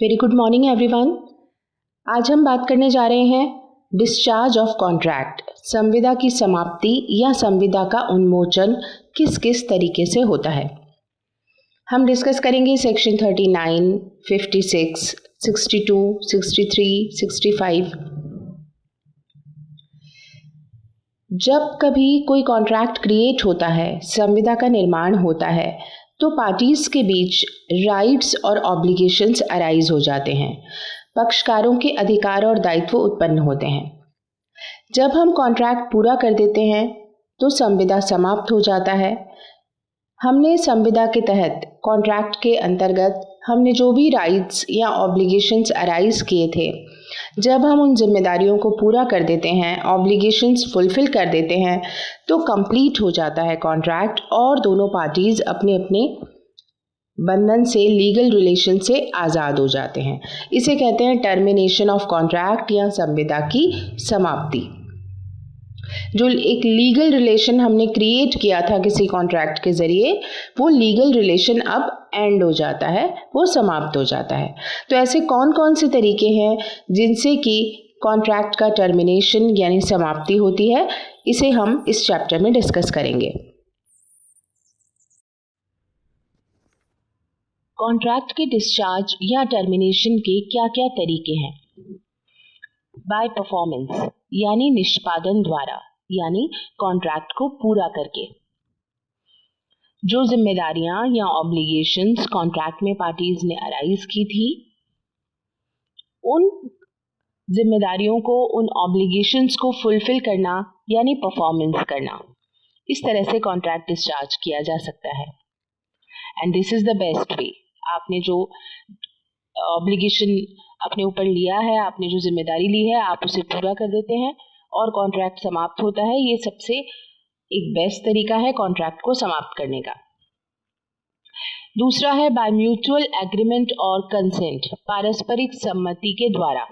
Very good morning everyone. आज हम बात करने जा रहे हैं डिस्चार्ज ऑफ कॉन्ट्रैक्ट। संविदा की समाप्ति या संविदा का उन्मोचन किस किस तरीके से होता है। हम डिस्कस करेंगे सेक्शन 39, 56, 62, 63, 65। जब कभी कोई कॉन्ट्रैक्ट क्रिएट होता है, संविदा का निर्माण होता है, तो पार्टीज के बीच राइट्स और ऑब्लिगेशंस अराइज हो जाते हैं। पक्षकारों के अधिकार और दायित्व उत्पन्न होते हैं। जब हम कॉन्ट्रैक्ट पूरा कर देते हैं तो संविदा समाप्त हो जाता है। हमने संविदा के तहत कॉन्ट्रैक्ट के अंतर्गत हमने जो भी राइट्स या ऑब्लिगेशंस अराइज किए थे, जब हम उन जिम्मेदारियों को पूरा कर देते हैं, ऑब्लिगेशंस फुलफिल कर देते हैं, तो कंप्लीट हो जाता है कॉन्ट्रैक्ट और दोनों पार्टीज अपने अपने बंधन से, लीगल रिलेशन से आज़ाद हो जाते हैं। इसे कहते हैं टर्मिनेशन ऑफ कॉन्ट्रैक्ट या संविदा की समाप्ति। जो एक लीगल रिलेशन हमने क्रिएट किया था किसी कॉन्ट्रैक्ट के ज़रिए, वो लीगल रिलेशन अब एंड हो जाता है, वो समाप्त हो जाता है। तो ऐसे कौन कौन से तरीके हैं जिनसे कि कॉन्ट्रैक्ट का टर्मिनेशन यानी समाप्ति होती है, इसे हम इस चैप्टर में डिस्कस करेंगे। कॉन्ट्रैक्ट के डिस्चार्ज या टर्मिनेशन के क्या क्या तरीके हैं। बाय परफॉर्मेंस यानी निष्पादन द्वारा, यानी कॉन्ट्रैक्ट को पूरा करके। जो जिम्मेदारियां या ऑब्लिगेशंस कॉन्ट्रैक्ट में पार्टीज ने अराइज की थी, उन जिम्मेदारियों को, उन ऑब्लिगेशंस को फुलफिल करना यानी परफॉर्मेंस करना। इस तरह से कॉन्ट्रैक्ट डिस्चार्ज किया जा सकता है। And this is the best way. आपने जो ऑब्लिगेशन अपने ऊपर लिया है, आपने जो जिम्मेदारी ली है, आप उसे पूरा कर देते हैं और कॉन्ट्रैक्ट समाप्त होता है। ये सबसे एक बेस्ट तरीका है कॉन्ट्रैक्ट को समाप्त करने का। दूसरा है बाय म्यूचुअल एग्रीमेंट और कंसेंट, पारस्परिक सम्मति के द्वारा।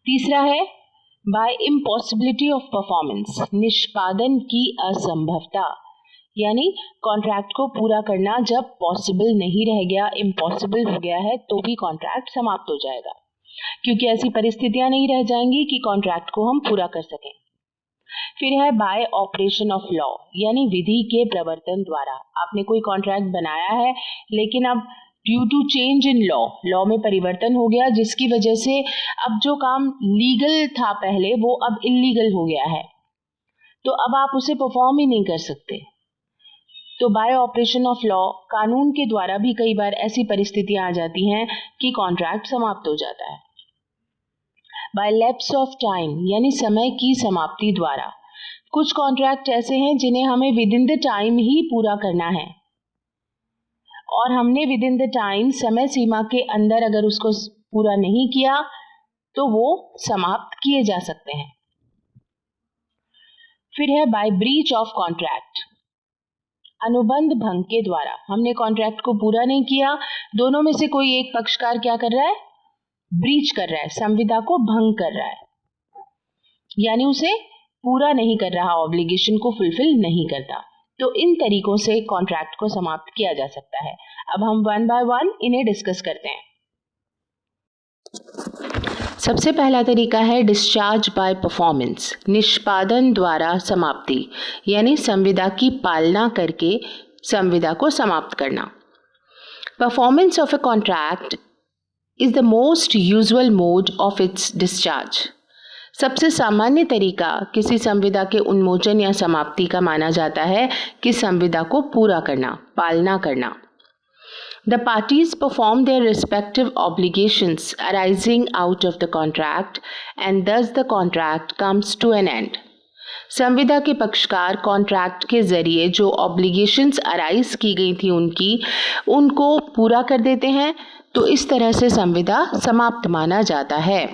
तीसरा है बाय इम्पॉसिबिलिटी ऑफ परफॉर्मेंस, निष्पादन की असंभवता, यानी कॉन्ट्रैक्ट को पूरा करना जब पॉसिबल नहीं रह गया, इम्पॉसिबल हो गया है, तो भी कॉन्ट्रैक्ट समाप्त हो जाएगा, क्योंकि ऐसी परिस्थितियां नहीं रह जाएंगी कि कॉन्ट्रैक्ट को हम पूरा कर सकें। फिर है बाय ऑपरेशन ऑफ लॉ, यानी विधि के प्रवर्तन द्वारा। आपने कोई कॉन्ट्रैक्ट बनाया है, लेकिन अब due to change in law में परिवर्तन हो गया, जिसकी वजह से अब जो काम लीगल था पहले, वो अब इल्लीगल हो गया है, तो अब आप उसे परफॉर्म ही नहीं कर सकते। तो बाय ऑपरेशन ऑफ लॉ, कानून के द्वारा भी कई बार ऐसी परिस्थितियां आ जाती हैं कि कॉन्ट्रैक्ट समाप्त हो जाता है। बाय लैप्स ऑफ टाइम, यानी समय की समाप्ति द्वारा। कुछ कॉन्ट्रैक्ट ऐसे हैं जिन्हें हमें विद इन द टाइम ही पूरा करना है, और हमने विद इन द टाइम, समय सीमा के अंदर अगर उसको पूरा नहीं किया तो वो समाप्त किए जा सकते हैं। फिर है बाय ब्रीच ऑफ कॉन्ट्रैक्ट, अनुबंध भंग के द्वारा। हमने कॉन्ट्रैक्ट को पूरा नहीं किया, दोनों में से कोई एक पक्षकार क्या कर रहा है, ब्रीच कर रहा है, संविदा को भंग कर रहा है, यानी उसे पूरा नहीं कर रहा, ऑब्लिगेशन को फुलफिल नहीं करता। तो इन तरीकों से कॉन्ट्रैक्ट को समाप्त किया जा सकता है। अब हम वन बाय वन इन्हें डिस्कस करते हैं। सबसे पहला तरीका है डिस्चार्ज बाय परफॉर्मेंस, निष्पादन द्वारा समाप्ति, यानी संविदा की पालना करके संविदा को समाप्त करना। Performance of a contract is the most usual mode of its discharge. सबसे सामान्य तरीका किसी संविदा के उन्मोचन या समाप्ति का माना जाता है कि संविदा को पूरा करना, पालना करना। The parties perform their respective obligations arising out of the contract and thus the contract comes to an end. संविदा के पक्षकार कॉन्ट्रैक्ट के जरिए जो ऑब्लिगेशंस अराइज की गई थी उनको पूरा कर देते हैं, तो इस तरह से संविदा समाप्त माना जाता है।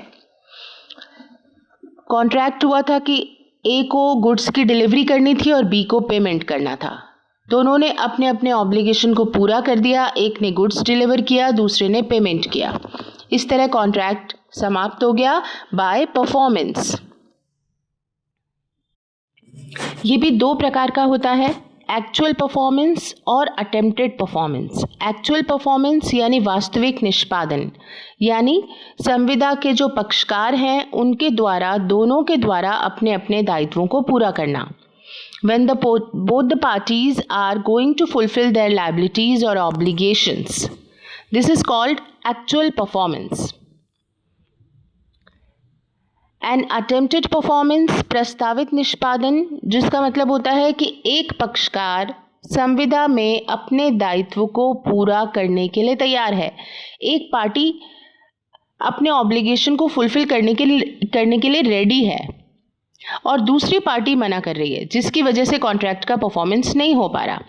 कॉन्ट्रैक्ट हुआ था कि ए को गुड्स की डिलीवरी करनी थी और बी को पेमेंट करना था। दोनों ने अपने अपने ऑब्लिगेशन को पूरा कर दिया, एक ने गुड्स डिलीवर किया, दूसरे ने पेमेंट किया। इस तरह कॉन्ट्रैक्ट समाप्त हो गया बाय परफॉर्मेंस। ये भी दो प्रकार का होता है, एक्चुअल परफॉर्मेंस और अटेम्प्टेड परफॉर्मेंस। एक्चुअल परफॉर्मेंस यानी वास्तविक निष्पादन, यानी संविदा के जो पक्षकार हैं उनके द्वारा, दोनों के द्वारा अपने अपने दायित्वों को पूरा करना। When both the parties are going to fulfill their liabilities or obligations, this is called actual performance. And attempted performance, प्रस्तावित निष्पादन, जिसका मतलब होता है कि एक पक्षकार संविदा में अपने दायित्व को पूरा करने के लिए तैयार है। एक पार्टी अपने ऑब्लिगेशन को फुलफिल करने के लिए रेडी है और दूसरी पार्टी मना कर रही है, जिसकी वजह से कॉन्ट्रैक्ट का परफॉर्मेंस नहीं हो पा रहा।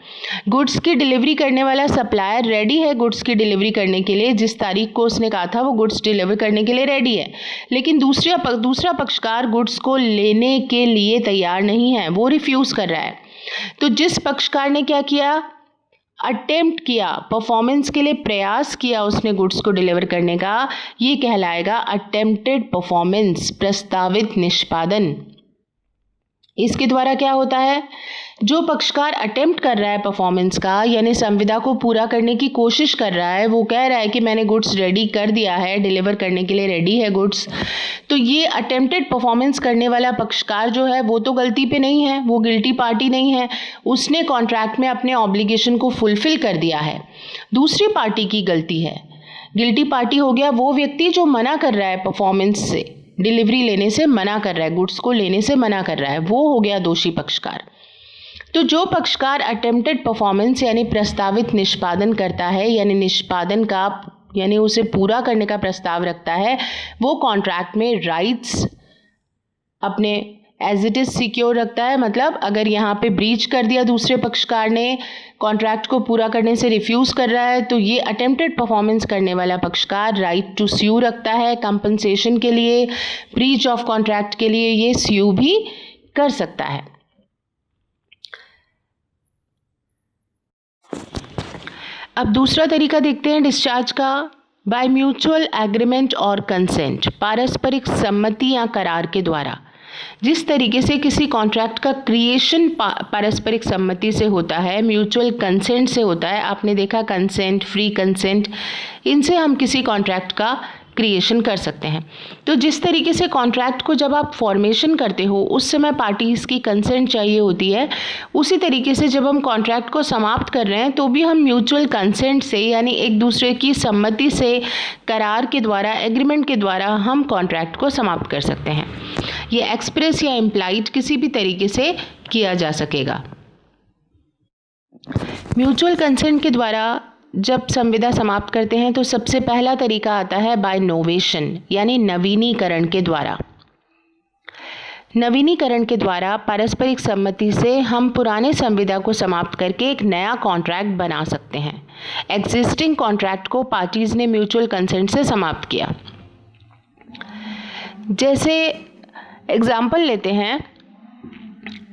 गुड्स की डिलीवरी करने वाला सप्लायर रेडी है गुड्स की डिलीवरी करने के लिए, जिस तारीख को उसने कहा था वो गुड्स डिलीवर करने के लिए रेडी है, लेकिन दूसरा पक्षकार गुड्स को लेने के लिए तैयार नहीं है, वो रिफ्यूज़ कर रहा है। तो जिस पक्षकार ने क्या किया, अटेम्प्ट किया, परफॉर्मेंस के लिए प्रयास किया उसने गुड्स को डिलीवर करने का, ये कहलाएगा अटेम्प्टेड परफॉर्मेंस, प्रस्तावित निष्पादन। इसके द्वारा क्या होता है, जो पक्षकार अटेम्प्ट कर रहा है परफॉर्मेंस का, यानी संविदा को पूरा करने की कोशिश कर रहा है, वो कह रहा है कि मैंने गुड्स रेडी कर दिया है, डिलीवर करने के लिए रेडी है गुड्स, तो ये अटेम्प्टेड परफॉर्मेंस करने वाला पक्षकार जो है वो तो गलती पे नहीं है, वो गिल्टी पार्टी नहीं है, उसने कॉन्ट्रैक्ट में अपने ऑब्लिगेशन को फुलफिल कर दिया है। दूसरी पार्टी की गलती है। गिल्टी पार्टी हो गया वो व्यक्ति जो मना कर रहा है, परफॉर्मेंस से, डिलीवरी लेने से मना कर रहा है, गुड्स को लेने से मना कर रहा है, वो हो गया दोषी पक्षकार। तो जो पक्षकार अटेम्प्टेड परफॉर्मेंस यानी प्रस्तावित निष्पादन करता है, यानी निष्पादन का यानी उसे पूरा करने का प्रस्ताव रखता है, वो कॉन्ट्रैक्ट में राइट्स अपने एज इट इज़ सिक्योर रखता है। मतलब अगर यहाँ पे ब्रीच कर दिया दूसरे पक्षकार ने, कॉन्ट्रैक्ट को पूरा करने से रिफ्यूज़ कर रहा है, तो ये अटेम्प्टेड परफॉर्मेंस करने वाला पक्षकार राइट टू स्यू रखता है कंपनसेशन के लिए, ब्रीच ऑफ कॉन्ट्रैक्ट के लिए ये स्यू भी कर सकता है। अब दूसरा तरीका देखते हैं डिस्चार्ज का। बाय म्यूचुअल एग्रीमेंट और कंसेंट, पारस्परिक सम्मति या करार के द्वारा। जिस तरीके से किसी कॉन्ट्रैक्ट का क्रिएशन पारस्परिक सम्मति से होता है, म्यूचुअल कंसेंट से होता है, आपने देखा कंसेंट, फ्री कंसेंट, इनसे हम किसी कॉन्ट्रैक्ट का क्रिएशन कर सकते हैं। तो जिस तरीके से कॉन्ट्रैक्ट को जब आप फॉर्मेशन करते हो उस समय पार्टीज़ की कंसेंट चाहिए होती है, उसी तरीके से जब हम कॉन्ट्रैक्ट को समाप्त कर रहे हैं तो भी हम म्यूचुअल कंसेंट से, यानी एक दूसरे की सम्मति से, करार के द्वारा, एग्रीमेंट के द्वारा हम कॉन्ट्रैक्ट को समाप्त कर सकते हैं। ये एक्सप्रेस या इम्प्लाइड किसी भी तरीके से किया जा सकेगा। म्यूचुअल कंसेंट के द्वारा जब संविदा समाप्त करते हैं तो सबसे पहला तरीका आता है बाय नोवेशन, यानी नवीनीकरण के द्वारा। नवीनीकरण के द्वारा पारस्परिक सम्मति से हम पुराने संविदा को समाप्त करके एक नया कॉन्ट्रैक्ट बना सकते हैं। एग्जिस्टिंग कॉन्ट्रैक्ट को पार्टीज़ ने म्यूचुअल कंसेंट से समाप्त किया। जैसे एग्जाम्पल लेते हैं,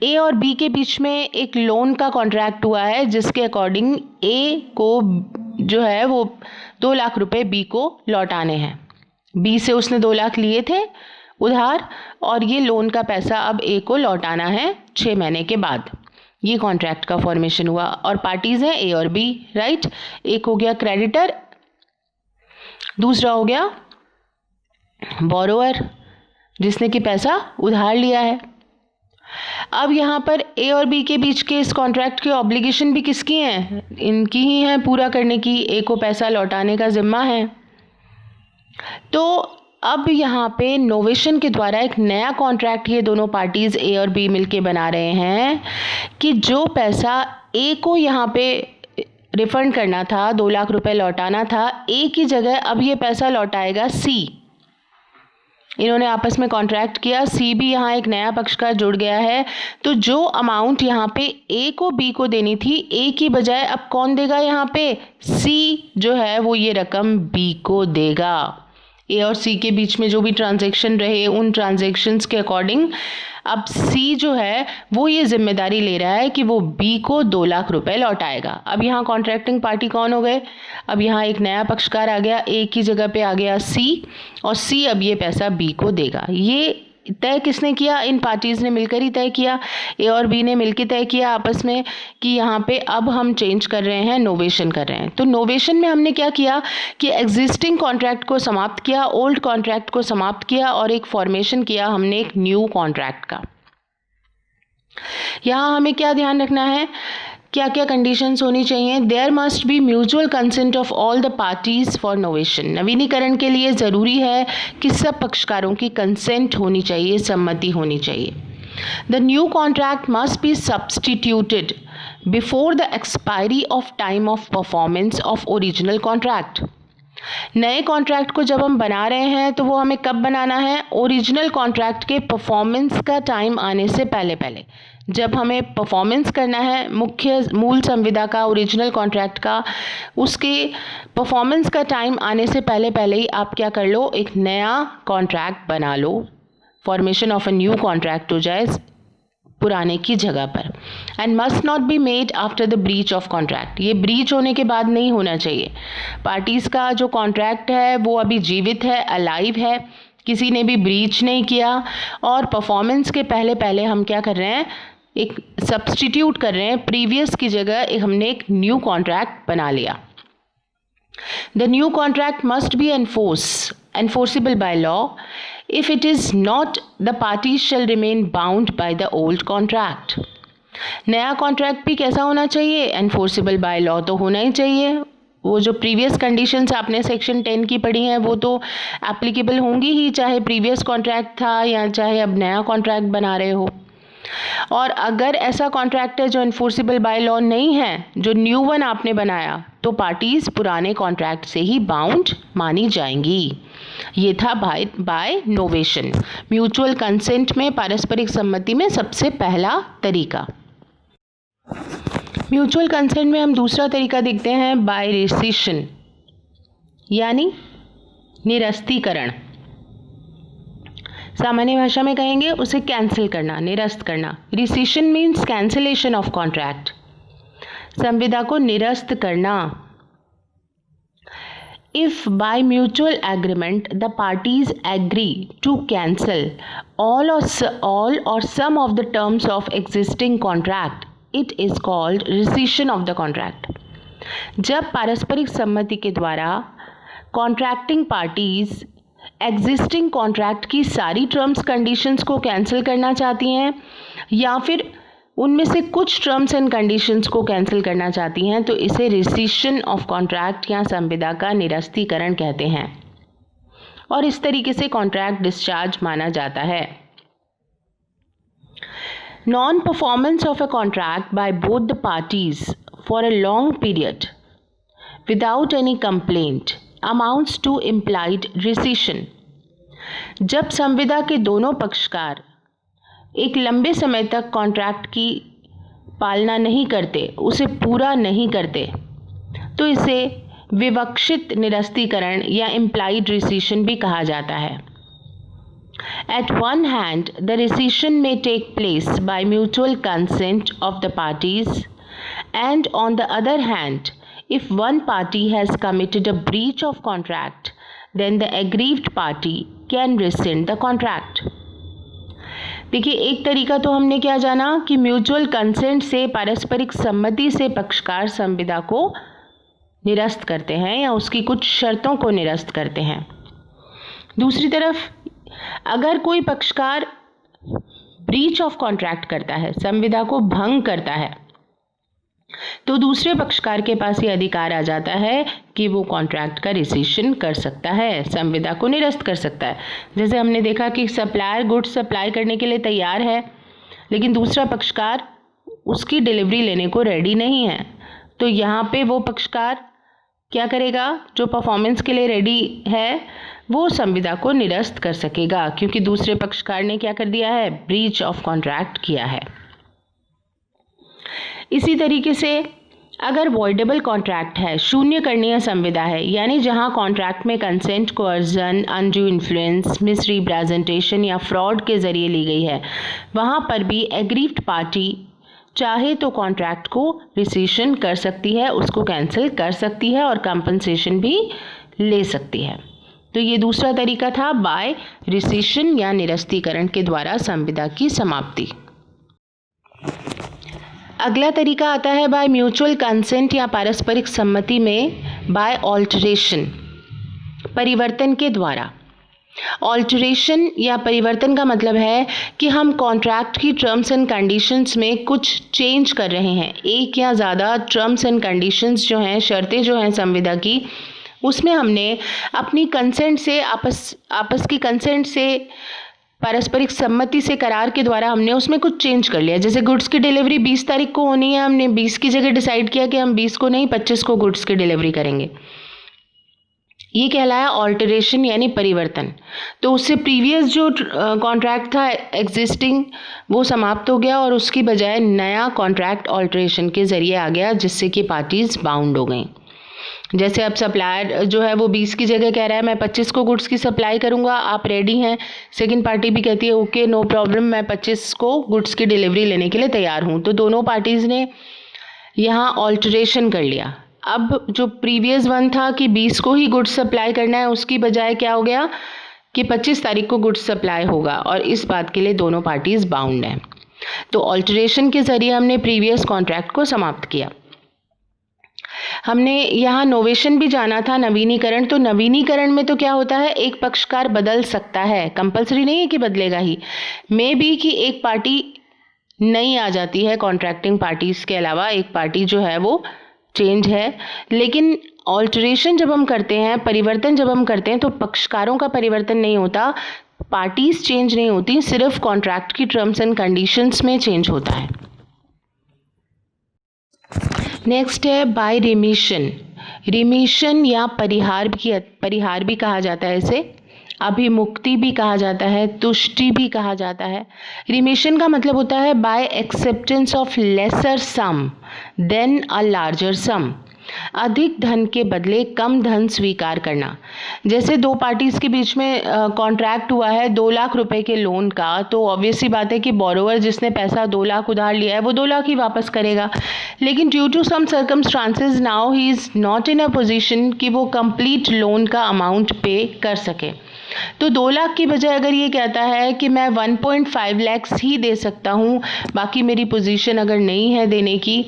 ए और बी के बीच में एक लोन का कॉन्ट्रैक्ट हुआ है, जिसके अकॉर्डिंग ए को जो है वो 2 लाख रुपए बी को लौटाने हैं। बी से उसने 2 लाख लिए थे उधार, और ये लोन का पैसा अब ए को लौटाना है 6 महीने के बाद। ये कॉन्ट्रैक्ट का फॉर्मेशन हुआ और पार्टीज़ हैं ए और बी, राइट। एक हो गया क्रेडिटर, दूसरा हो गया बोरोअर, जिसने कि पैसा उधार लिया है। अब यहाँ पर ए और बी के बीच के इस कॉन्ट्रैक्ट के ऑब्लिगेशन भी किसकी हैं? इनकी ही हैं पूरा करने की। ए को पैसा लौटाने का जिम्मा है। तो अब यहाँ पे नोवेशन के द्वारा एक नया कॉन्ट्रैक्ट ये दोनों पार्टीज़ ए और बी मिलके बना रहे हैं कि जो पैसा ए को यहाँ पे रिफंड करना था, 2 लाख रुपए लौटाना था, ए की जगह अब ये पैसा लौटाएगा सी। इन्होंने आपस में कॉन्ट्रैक्ट किया, सी भी यहाँ एक नया पक्षकार जुड़ गया है। तो जो अमाउंट यहाँ पे ए को बी को देनी थी, ए की बजाय अब कौन देगा? यहाँ पे सी जो है वो ये रकम बी को देगा। ए और सी के बीच में जो भी ट्रांजैक्शन रहे, उन ट्रांजैक्शंस के अकॉर्डिंग अब सी जो है वो ये जिम्मेदारी ले रहा है कि वो बी को 2 लाख रुपए लौटाएगा। अब यहाँ कॉन्ट्रैक्टिंग पार्टी कौन हो गए? अब यहाँ एक नया पक्षकार आ गया, ए की जगह पे आ गया सी, और सी अब ये पैसा बी को देगा। ये तय किसने किया? इन पार्टीज़ ने मिलकर ही तय किया, ए और बी ने मिलकर तय किया आपस में कि यहाँ पे अब हम चेंज कर रहे हैं, नोवेशन कर रहे हैं। तो नोवेशन में हमने क्या किया कि एग्जिस्टिंग कॉन्ट्रैक्ट को समाप्त किया, ओल्ड कॉन्ट्रैक्ट को समाप्त किया और एक फॉर्मेशन किया हमने एक न्यू कॉन्ट्रैक्ट का। यहाँ हमें क्या ध्यान रखना है, क्या क्या कंडीशंस होनी चाहिए? There must be mutual consent of all the parties for novation. नवीनीकरण के लिए ज़रूरी है कि सब पक्षकारों की कंसेंट होनी चाहिए, सम्मति होनी चाहिए। The new contract must be substituted before the expiry of time of performance of original contract. नए कॉन्ट्रैक्ट को जब हम बना रहे हैं तो वो हमें कब बनाना है? ओरिजिनल कॉन्ट्रैक्ट के परफॉर्मेंस का टाइम आने से पहले पहले। जब हमें परफॉर्मेंस करना है मूल संविदा का, ओरिजिनल कॉन्ट्रैक्ट का, उसके परफॉर्मेंस का टाइम आने से पहले पहले ही आप क्या कर लो, एक नया कॉन्ट्रैक्ट बना लो, formation of a new contract हो जाए पुराने की जगह पर। And must not be made after the breach of contract. ये ब्रीच होने के बाद नहीं होना चाहिए। पार्टीज़ का जो कॉन्ट्रैक्ट है वो अभी जीवित है, अलाइव है, किसी ने भी ब्रीच नहीं किया, और परफॉर्मेंस के पहले पहले हम क्या कर रहे हैं, एक सब्सटीट्यूट कर रहे हैं, प्रीवियस की जगह हमने एक न्यू कॉन्ट्रैक्ट बना लिया। The new contract must be enforceable by law. If it is not, the parties shall remain bound by the old contract. नया कॉन्ट्रैक्ट भी कैसा होना चाहिए? एनफोर्सेबल बाय लॉ तो होना ही चाहिए। वो जो प्रीवियस कंडीशंस आपने सेक्शन 10 की पढ़ी हैं वो तो एप्लीकेबल होंगी ही, चाहे प्रीवियस कॉन्ट्रैक्ट था या चाहे अब नया कॉन्ट्रैक्ट बना रहे हो। और अगर ऐसा कॉन्ट्रैक्ट है जो एनफोर्सेबल बाय लॉ नहीं है, जो न्यू वन आपने बनाया, तो पार्टीज पुराने कॉन्ट्रैक्ट से ही बाउंड मानी जाएंगी। ये था बाय नोवेशन, म्यूचुअल कंसेंट में, पारस्परिक सम्मति में सबसे पहला तरीका। म्यूचुअल कंसेंट में हम दूसरा तरीका देखते हैं बाय रिसिशन, यानी निरस्तीकरण। सामान्य भाषा में कहेंगे उसे कैंसिल करना, निरस्त करना। Rescission means cancellation of contract, संविदा को निरस्त करना। If by mutual agreement the parties agree to cancel all or some of the terms of existing contract, it is called rescission of the contract. जब पारस्परिक सम्मति के द्वारा कॉन्ट्रैक्टिंग पार्टीज एग्जिस्टिंग कॉन्ट्रैक्ट की सारी टर्म्स कंडीशंस को cancel करना चाहती हैं या फिर उनमें से कुछ टर्म्स एंड कंडीशंस को कैंसिल करना चाहती हैं, तो इसे रिसिशन ऑफ कॉन्ट्रैक्ट या संविदा का निरस्तीकरण कहते हैं, और इस तरीके से कॉन्ट्रैक्ट डिस्चार्ज माना जाता है। Non performance of a contract by both the parties for a long period without any complaint amounts to implied rescission. जब संविदा के दोनों पक्षकार एक लंबे समय तक कॉन्ट्रैक्ट की पालना नहीं करते, उसे पूरा नहीं करते, तो इसे विवक्षित निरस्तीकरण या इम्प्लाइड रिसिशन भी कहा जाता है। At one hand, the rescission may take place by mutual consent of the parties, and on the other hand, if one party has committed a breach of contract, then the aggrieved party can rescind the contract. देखिए, एक तरीका तो हमने क्या जाना कि mutual consent से, पारस्परिक सम्मति से पक्षकार संविदा को निरस्त करते हैं या उसकी कुछ शर्तों को निरस्त करते हैं। दूसरी तरफ अगर कोई पक्षकार ब्रीच ऑफ कॉन्ट्रैक्ट करता है, संविदा को भंग करता है, तो दूसरे पक्षकार के पास ये अधिकार आ जाता है कि वो कॉन्ट्रैक्ट का रिसिशन कर सकता है, संविदा को निरस्त कर सकता है। जैसे हमने देखा कि सप्लायर गुड्स सप्लाई करने के लिए तैयार है, लेकिन दूसरा पक्षकार उसकी डिलीवरी लेने को रेडी नहीं है, तो यहाँ पे वो पक्षकार क्या करेगा, जो परफॉर्मेंस के लिए रेडी है वो संविदा को निरस्त कर सकेगा, क्योंकि दूसरे पक्षकार ने क्या कर दिया है, ब्रीच ऑफ कॉन्ट्रैक्ट किया है। इसी तरीके से अगर वॉइडेबल कॉन्ट्रैक्ट है, शून्य करणीय संविदा है, यानी जहां कॉन्ट्रैक्ट में consent, coercion, undue influence, misrepresentation या फ्रॉड के जरिए ली गई है, वहां पर भी एग्रीव्ड पार्टी चाहे तो कॉन्ट्रैक्ट को रिसिशन कर सकती है, उसको कैंसिल कर सकती है और कंपनसेशन भी ले सकती है। तो ये दूसरा तरीका था बाय रिसेशन या निरस्तीकरण के द्वारा संविदा की समाप्ति। अगला तरीका आता है बाय म्यूचुअल कंसेंट या पारस्परिक सम्मति में बाय ऑल्टरेशन, परिवर्तन के द्वारा। ऑल्टरेशन या परिवर्तन का मतलब है कि हम कॉन्ट्रैक्ट की टर्म्स एंड कंडीशंस में कुछ चेंज कर रहे हैं। एक या ज़्यादा टर्म्स एंड कंडीशंस जो हैं, शर्तें जो हैं संविदा की, उसमें हमने अपनी कंसेंट से आपस की कंसेंट से पारस्परिक सम्मति से करार के द्वारा हमने उसमें कुछ चेंज कर लिया। जैसे गुड्स की डिलीवरी 20 तारीख को होनी है, हमने 20 की जगह डिसाइड किया कि हम 20 को नहीं 25 को गुड्स की डिलीवरी करेंगे। ये कहलाया ऑल्टरेशन यानी परिवर्तन। तो उससे प्रीवियस जो कॉन्ट्रैक्ट था एग्जिस्टिंग वो समाप्त हो गया और उसकी बजाय नया कॉन्ट्रैक्ट ऑल्टरेशन के ज़रिए आ गया, जिससे कि पार्टीज़ बाउंड हो गई। जैसे अब सप्लायर जो है वो 20 की जगह कह रहा है मैं 25 को गुड्स की सप्लाई करूंगा, आप रेडी हैं। सेकंड पार्टी भी कहती है ओके नो प्रॉब्लम, मैं 25 को गुड्स की डिलीवरी लेने के लिए तैयार हूं। तो दोनों पार्टीज़ ने यहाँ ऑल्टरेशन कर लिया। अब जो प्रीवियस वन था कि 20 को ही गुड्स सप्लाई करना है, उसकी बजाय क्या हो गया कि 25 तारीख को गुड्स सप्लाई होगा, और इस बात के लिए दोनों पार्टीज़ बाउंड हैं। तो ऑल्टरेशन के ज़रिए हमने प्रीवियस कॉन्ट्रैक्ट को समाप्त किया। हमने यहाँ नोवेशन भी जाना था, नवीनीकरण। तो नवीनीकरण में तो क्या होता है, एक पक्षकार बदल सकता है, कंपलसरी नहीं है कि बदलेगा ही। मे बी कि एक पार्टी नई आ जाती है, कॉन्ट्रैक्टिंग पार्टीज़ के अलावा एक पार्टी जो है वो चेंज है। लेकिन ऑल्टरेशन जब हम करते हैं, परिवर्तन जब हम करते हैं, तो पक्षकारों का परिवर्तन नहीं होता, पार्टीज़ चेंज नहीं होती, सिर्फ कॉन्ट्रैक्ट की टर्म्स एंड कंडीशंस में चेंज होता है। नेक्स्ट है बाय रिमिशन। रिमिशन या परिहार भी कहा जाता है, इसे अभिमुक्ति भी कहा जाता है, तुष्टि भी कहा जाता है। रिमिशन का मतलब होता है by acceptance of lesser sum than a larger sum, अधिक धन के बदले कम धन स्वीकार करना। जैसे दो पार्टीज़ के बीच में कॉन्ट्रैक्ट हुआ है 2 लाख रुपए के लोन का, तो ऑब्वियस सी बात है कि बोरोवर जिसने पैसा 2 लाख उधार लिया है वो 2 लाख ही वापस करेगा। लेकिन due to some circumstances now he is not in a position कि वो कंप्लीट लोन का अमाउंट पे कर सके। तो 2 लाख की बजाय अगर ये कहता है कि मैं 1.5 लाख ही दे सकता हूँ, बाकी मेरी पोजीशन अगर नहीं है देने की,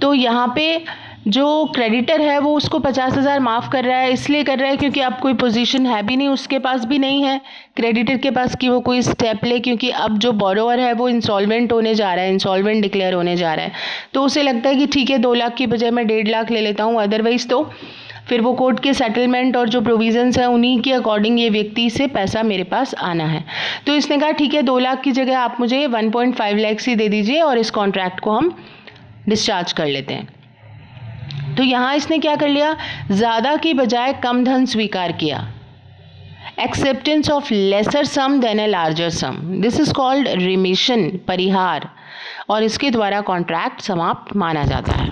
तो यहाँ पे जो क्रेडिटर है वो उसको 50,000 माफ़ कर रहा है। इसलिए कर रहा है क्योंकि अब कोई पोजीशन है भी नहीं, उसके पास भी नहीं है क्रेडिटर के पास कि वो कोई स्टेप ले, क्योंकि अब जो बोरोवर है वो इंसॉल्वेंट होने जा रहा है, इंसॉल्वेंट डिक्लेयर होने जा रहा है। तो उसे लगता है कि ठीक है 2 लाख की बजाय मैं 1.5 लाख ले लेता हूँ, अदरवाइज़ तो फिर वो कोर्ट के सेटलमेंट और जो प्रोविजंस हैं उन्हीं के अकॉर्डिंग ये व्यक्ति से पैसा मेरे पास आना है। तो इसने कहा ठीक है 2 लाख की जगह आप मुझे 1.5 लाख ही दे दीजिए और इस कॉन्ट्रैक्ट को हम डिस्चार्ज कर लेते हैं। तो यहाँ इसने क्या कर लिया, ज़्यादा की बजाय कम धन स्वीकार किया। Acceptance of lesser sum than a larger sum, this is called remission, परिहार, और इसके द्वारा कॉन्ट्रैक्ट समाप्त माना जाता है।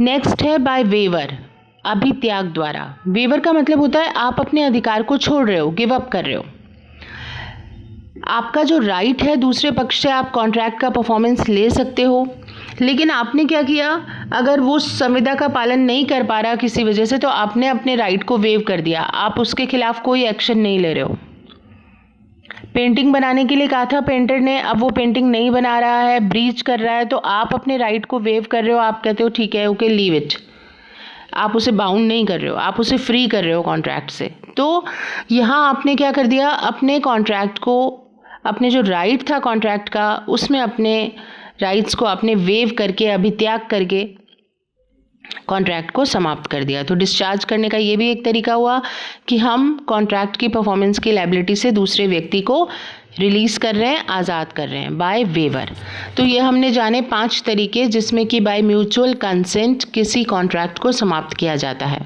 नेक्स्ट है बाय वेवर, अभित्याग द्वारा। वेवर का मतलब होता है आप अपने अधिकार को छोड़ रहे हो, गिव अप कर रहे हो। आपका जो राइट है दूसरे पक्ष से आप कॉन्ट्रैक्ट का परफॉर्मेंस ले सकते हो, लेकिन आपने क्या किया, अगर वो संविदा का पालन नहीं कर पा रहा किसी वजह से, तो आपने अपने राइट को वेव कर दिया, आप उसके खिलाफ कोई एक्शन नहीं ले रहे हो। पेंटिंग बनाने के लिए कहा था पेंटर ने, अब वो पेंटिंग नहीं बना रहा है, ब्रीच कर रहा है, तो आप अपने राइट को वेव कर रहे हो। आप कहते हो ठीक है ओके लीव इट, आप उसे बाउंड नहीं कर रहे हो, आप उसे फ्री कर रहे हो कॉन्ट्रैक्ट से। तो यहाँ आपने क्या कर दिया, अपने कॉन्ट्रैक्ट को, अपने जो राइट था कॉन्ट्रैक्ट का, उसमें अपने राइट्स को आपने वेव करके, अभित्याग करके कॉन्ट्रैक्ट को समाप्त कर दिया। तो डिस्चार्ज करने का ये भी एक तरीका हुआ कि हम कॉन्ट्रैक्ट की परफॉर्मेंस की लायबिलिटी से दूसरे व्यक्ति को रिलीज़ कर रहे हैं, आज़ाद कर रहे हैं बाय वेवर। तो ये हमने जाने 5 तरीके जिसमें कि बाय म्यूचुअल कंसेंट किसी कॉन्ट्रैक्ट को समाप्त किया जाता है।